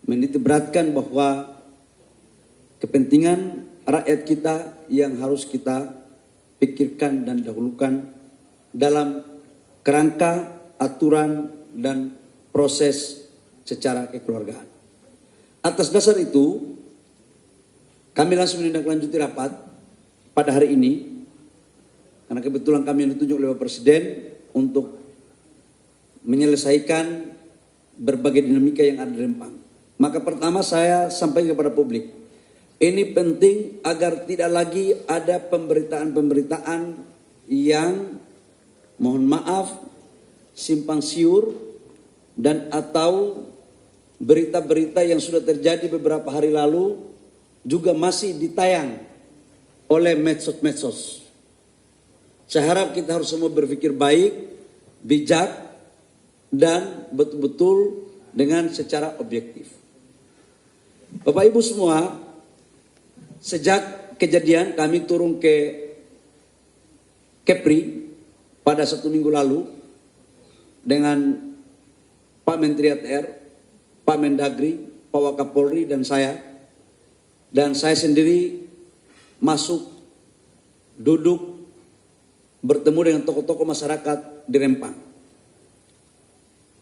menitikberatkan bahwa kepentingan rakyat kita yang harus kita pikirkan dan dahulukan dalam kerangka aturan dan proses secara kekeluargaan. Atas dasar itu, kami langsung menindaklanjuti rapat pada hari ini, karena kebetulan kami ditunjuk oleh Bapak Presiden untuk menyelesaikan berbagai dinamika yang ada di Rempang. Maka pertama saya sampaikan kepada publik, ini penting agar tidak lagi ada pemberitaan-pemberitaan yang mohon maaf simpang siur dan atau berita-berita yang sudah terjadi beberapa hari lalu juga masih ditayang oleh medsos-medsos. Saya harap kita harus semua berpikir baik, bijak, dan betul-betul dengan secara objektif. Bapak Ibu semua, sejak kejadian kami turun ke Kepri pada 1 minggu lalu dengan Pak Menteri ATR, Pak Mendagri, Pak Wakapolri dan saya sendiri masuk duduk bertemu dengan tokoh-tokoh masyarakat di Rempang.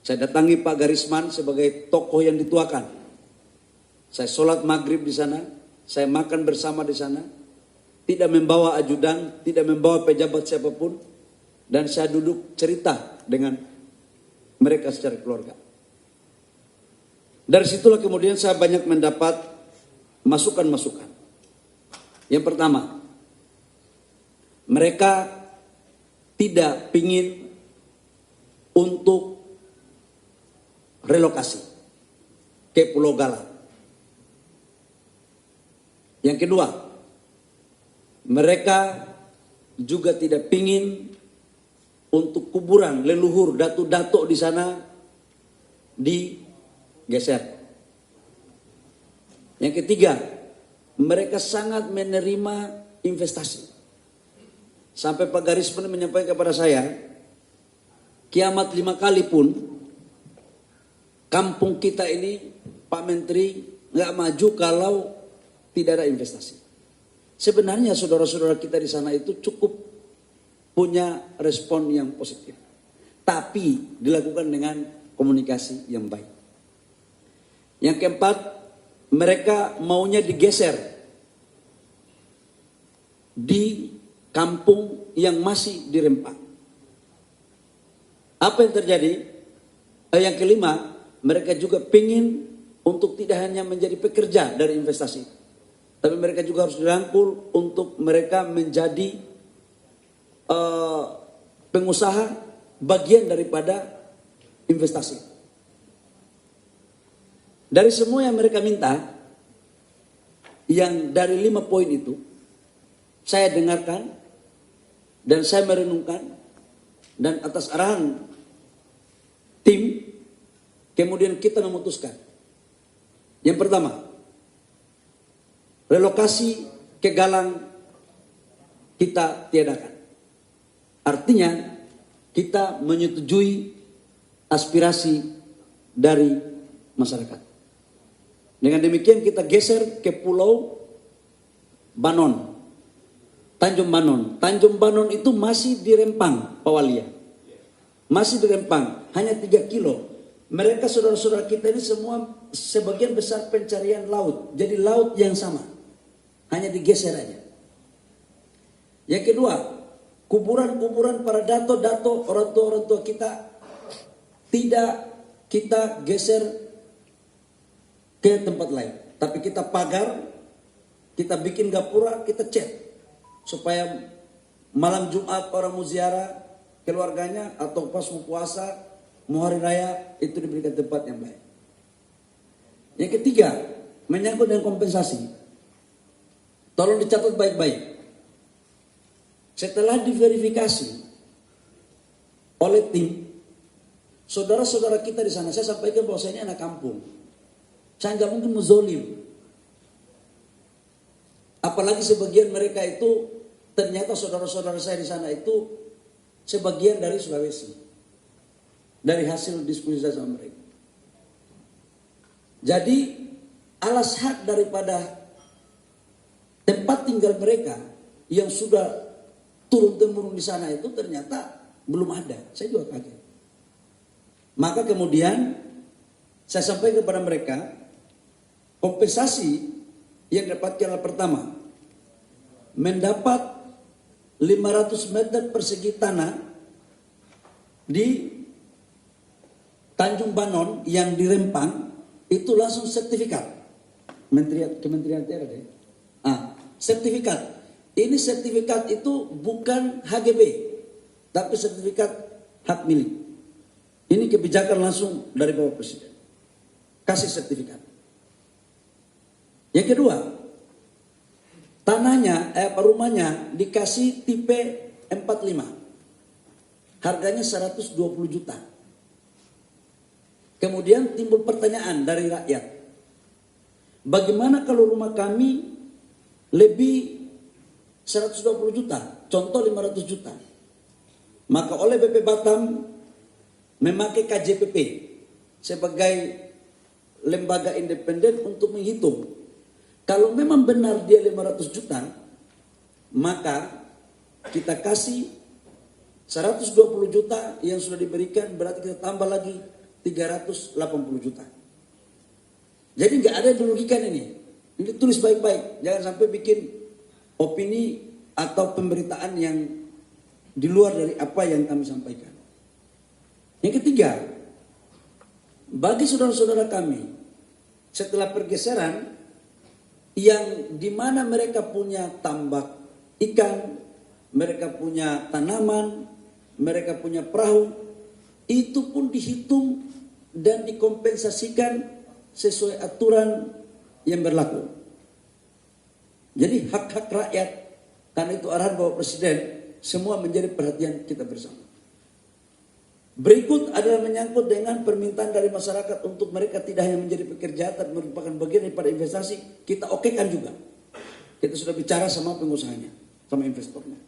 Saya datangi Pak Garisman sebagai tokoh yang dituakan. Saya sholat maghrib di sana, saya makan bersama di sana, tidak membawa ajudan, tidak membawa pejabat siapapun, dan saya duduk cerita dengan mereka secara keluarga. Dari situlah kemudian saya banyak mendapat masukan-masukan. Yang pertama, mereka tidak ingin untuk relokasi ke Pulau Galang. Yang kedua, mereka juga tidak ingin untuk kuburan leluhur datuk-datuk di sana digeser. Yang ketiga, mereka sangat menerima investasi. Sampai Pak Garisman menyampaikan kepada saya, kiamat 5 kali pun kampung kita ini, Pak Menteri, nggak maju kalau tidak ada investasi. Sebenarnya saudara-saudara kita di sana itu cukup punya respon yang positif. Tapi dilakukan dengan komunikasi yang baik. Yang keempat, mereka maunya digeser di kampung yang masih di Rempang. Apa yang terjadi? Yang kelima, mereka juga ingin untuk tidak hanya menjadi pekerja dari investasi, tapi mereka juga harus dirangkul untuk mereka menjadi pengusaha bagian daripada investasi. Dari semua yang mereka minta, yang dari 5 poin itu, saya dengarkan dan saya merenungkan, dan atas arahan tim, kemudian kita memutuskan. Yang pertama, relokasi ke Galang kita tiadakan. Artinya kita menyetujui aspirasi dari masyarakat. Dengan demikian kita geser ke Pulau Banon, Tanjung Banon. Tanjung Banon itu masih di Rempang, Pak Walia. Masih di Rempang, hanya 3 kilo. Mereka saudara-saudara kita ini semua sebagian besar pencarian laut. Jadi laut yang sama, hanya digeser aja. Yang kedua, kuburan-kuburan para dato-dato, orang tua kita tidak kita geser ke tempat lain. Tapi kita pagar, kita bikin gapura, kita cat. Supaya malam Jumat orang mau ziarah keluarganya atau pas mau puasa, mau hari raya, itu diberikan tempat yang baik. Yang ketiga, menyangkut dengan kompensasi. Tolong dicatat baik-baik. Setelah diverifikasi oleh tim, saudara-saudara kita di sana, saya sampaikan bahwa saya ini anak kampung. Saya nggak mungkin menzolim. Apalagi sebagian mereka itu, ternyata saudara-saudara saya di sana itu sebagian dari Sulawesi. Dari hasil diskusi saya sama mereka. Jadi alas hak daripada tempat tinggal mereka yang sudah turun-temurun di sana itu ternyata belum ada. Saya juga kaget. Maka kemudian saya sampaikan kepada mereka, kompensasi yang dapatkan adalah pertama, mendapat 500 meter persegi tanah di Tanjung Banon yang di Rempang, itu langsung sertifikat Kementerian TRD. Sertifikat. Ini sertifikat itu bukan HGB, tapi sertifikat hak milik. Ini kebijakan langsung dari Bapak Presiden. Kasih sertifikat. Yang kedua, tanahnya, rumahnya dikasih tipe 45. Harganya 120 juta. Kemudian timbul pertanyaan dari rakyat. Bagaimana kalau rumah kami lebih 120 juta, contoh 500 juta. Maka oleh BP Batam memakai KJPP sebagai lembaga independen untuk menghitung. Kalau memang benar dia 500 juta, maka kita kasih 120 juta yang sudah diberikan, berarti kita tambah lagi 380 juta. Jadi nggak ada yang dirugikan ini. Ini tulis baik-baik, jangan sampai bikin opini atau pemberitaan yang di luar dari apa yang kami sampaikan. Yang ketiga, bagi saudara-saudara kami, setelah pergeseran yang di mana mereka punya tambak ikan, mereka punya tanaman, mereka punya perahu, itu pun dihitung dan dikompensasikan sesuai aturan yang berlaku. Jadi hak-hak rakyat, karena itu arahan Bapak Presiden, semua menjadi perhatian kita bersama. Berikut adalah menyangkut dengan permintaan dari masyarakat untuk mereka tidak hanya menjadi pekerja, tapi merupakan bagian daripada investasi. Kita okekan juga. Kita sudah bicara sama pengusahanya, sama investornya.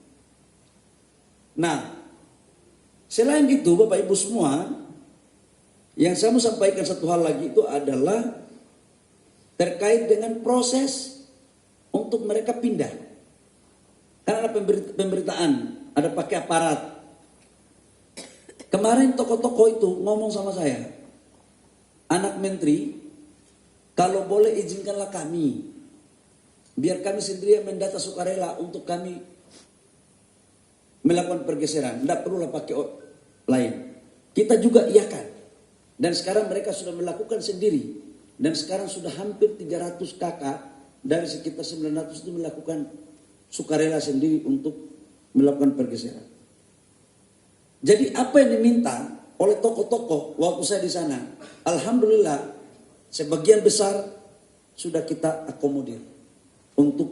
Nah, selain itu Bapak Ibu semua, yang saya mau sampaikan satu hal lagi itu adalah terkait dengan proses untuk mereka pindah. Karena ada pemberitaan, ada pakai aparat. Kemarin tokoh-tokoh itu ngomong sama saya, anak menteri, kalau boleh izinkanlah kami, biar kami sendiri yang mendata sukarela untuk kami melakukan pergeseran. Tidak perlulah pakai lain. Kita juga iakan. Dan sekarang mereka sudah melakukan sendiri. Dan sekarang sudah hampir 300 kakak dari sekitar 900 itu melakukan sukarela sendiri untuk melakukan pergeseran. Jadi apa yang diminta oleh tokoh-tokoh waktu saya di sana, alhamdulillah sebagian besar sudah kita akomodir untuk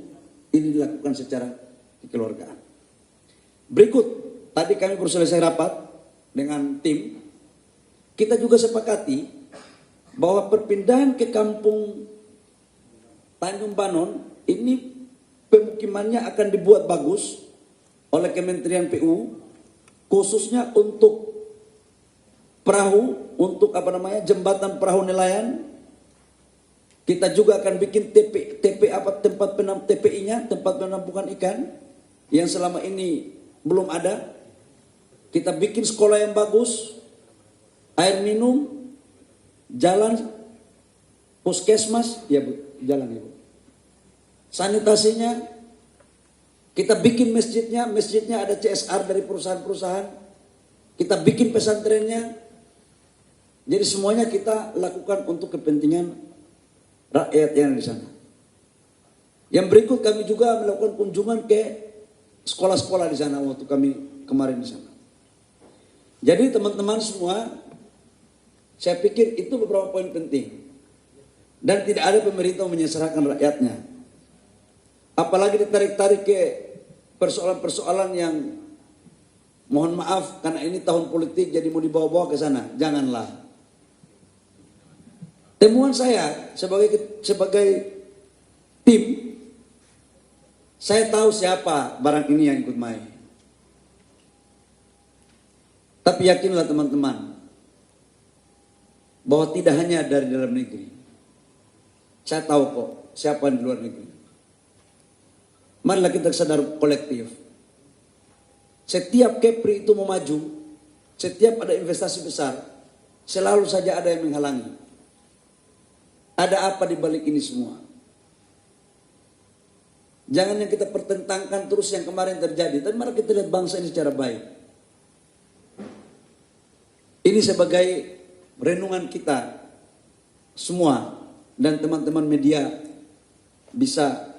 ini dilakukan secara kekeluargaan. Berikut, tadi kami baru selesai rapat dengan tim, kita juga sepakati bahwa perpindahan ke kampung Tanjung Banon ini pemukimannya akan dibuat bagus oleh Kementerian PU, khususnya untuk perahu, untuk jembatan perahu nelayan. Kita juga akan bikin tempat TPI-nya, tempat penampungan ikan yang selama ini belum ada. Kita bikin sekolah yang bagus, air minum, jalan, puskesmas, ya Bu, jalan ya Bu. Sanitasinya, kita bikin masjidnya ada CSR dari perusahaan-perusahaan. Kita bikin pesantrennya. Jadi semuanya kita lakukan untuk kepentingan rakyat yang di sana. Yang berikut kami juga melakukan kunjungan ke sekolah-sekolah di sana waktu kami kemarin di sana. Jadi teman-teman semua, saya pikir itu beberapa poin penting. Dan tidak ada pemerintah menyesatkan rakyatnya. Apalagi ditarik-tarik ke persoalan-persoalan yang mohon maaf karena ini tahun politik jadi mau dibawa-bawa ke sana. Janganlah. Temuan saya sebagai tim, saya tahu siapa barang ini yang ikut main. Tapi yakinlah teman-teman bahwa tidak hanya dari dalam negeri. Saya tahu kok siapa yang di luar negeri. Marilah kita sadar kolektif. Setiap Kepri itu mau maju, setiap ada investasi besar, selalu saja ada yang menghalangi. Ada apa di balik ini semua? Jangan yang kita pertentangkan terus yang kemarin terjadi, tapi mari kita lihat bangsa ini secara baik. Ini sebagai renungan kita semua dan teman-teman media bisa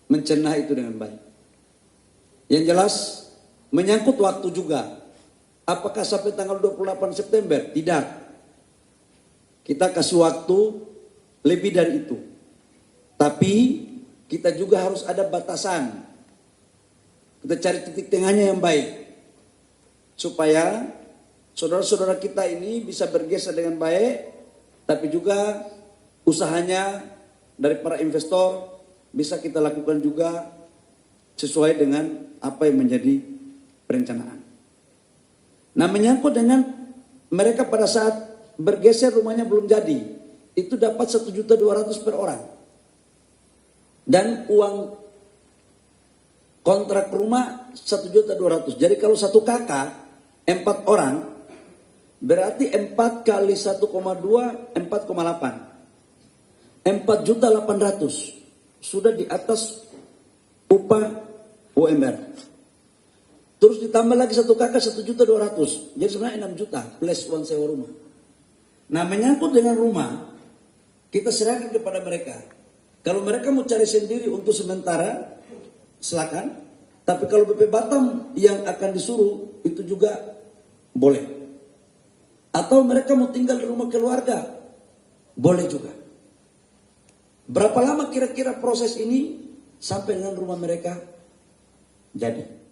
mencerna itu dengan baik. Yang jelas menyangkut waktu juga. Apakah sampai tanggal 28 September? Tidak. Kita kasih waktu lebih dari itu. Tapi kita juga harus ada batasan. Kita cari titik tengahnya yang baik. Supaya saudara-saudara kita ini bisa bergeser dengan baik. Tapi juga usahanya dari para investor bisa kita lakukan juga sesuai dengan apa yang menjadi perencanaan. Nah, menyangkut dengan mereka pada saat bergeser rumahnya belum jadi, itu dapat 1.200.000 per orang. Dan uang kontrak rumah 1.200.000. Jadi kalau satu kakak 4 orang, berarti 4 kali 1,2 4,8. 4.800.000. Sudah di atas upah UMR. Terus ditambah lagi satu kakak 1.200.000. Jadi sebenarnya 6 juta plus uang sewa rumah. Nah, menyangkut dengan rumah, kita serahkan kepada mereka. Kalau mereka mau cari sendiri untuk sementara, silakan. Tapi kalau BP Batam yang akan disuruh, itu juga boleh. Atau mereka mau tinggal di rumah keluarga, boleh juga. Berapa lama kira-kira proses ini sampai dengan rumah mereka jadi?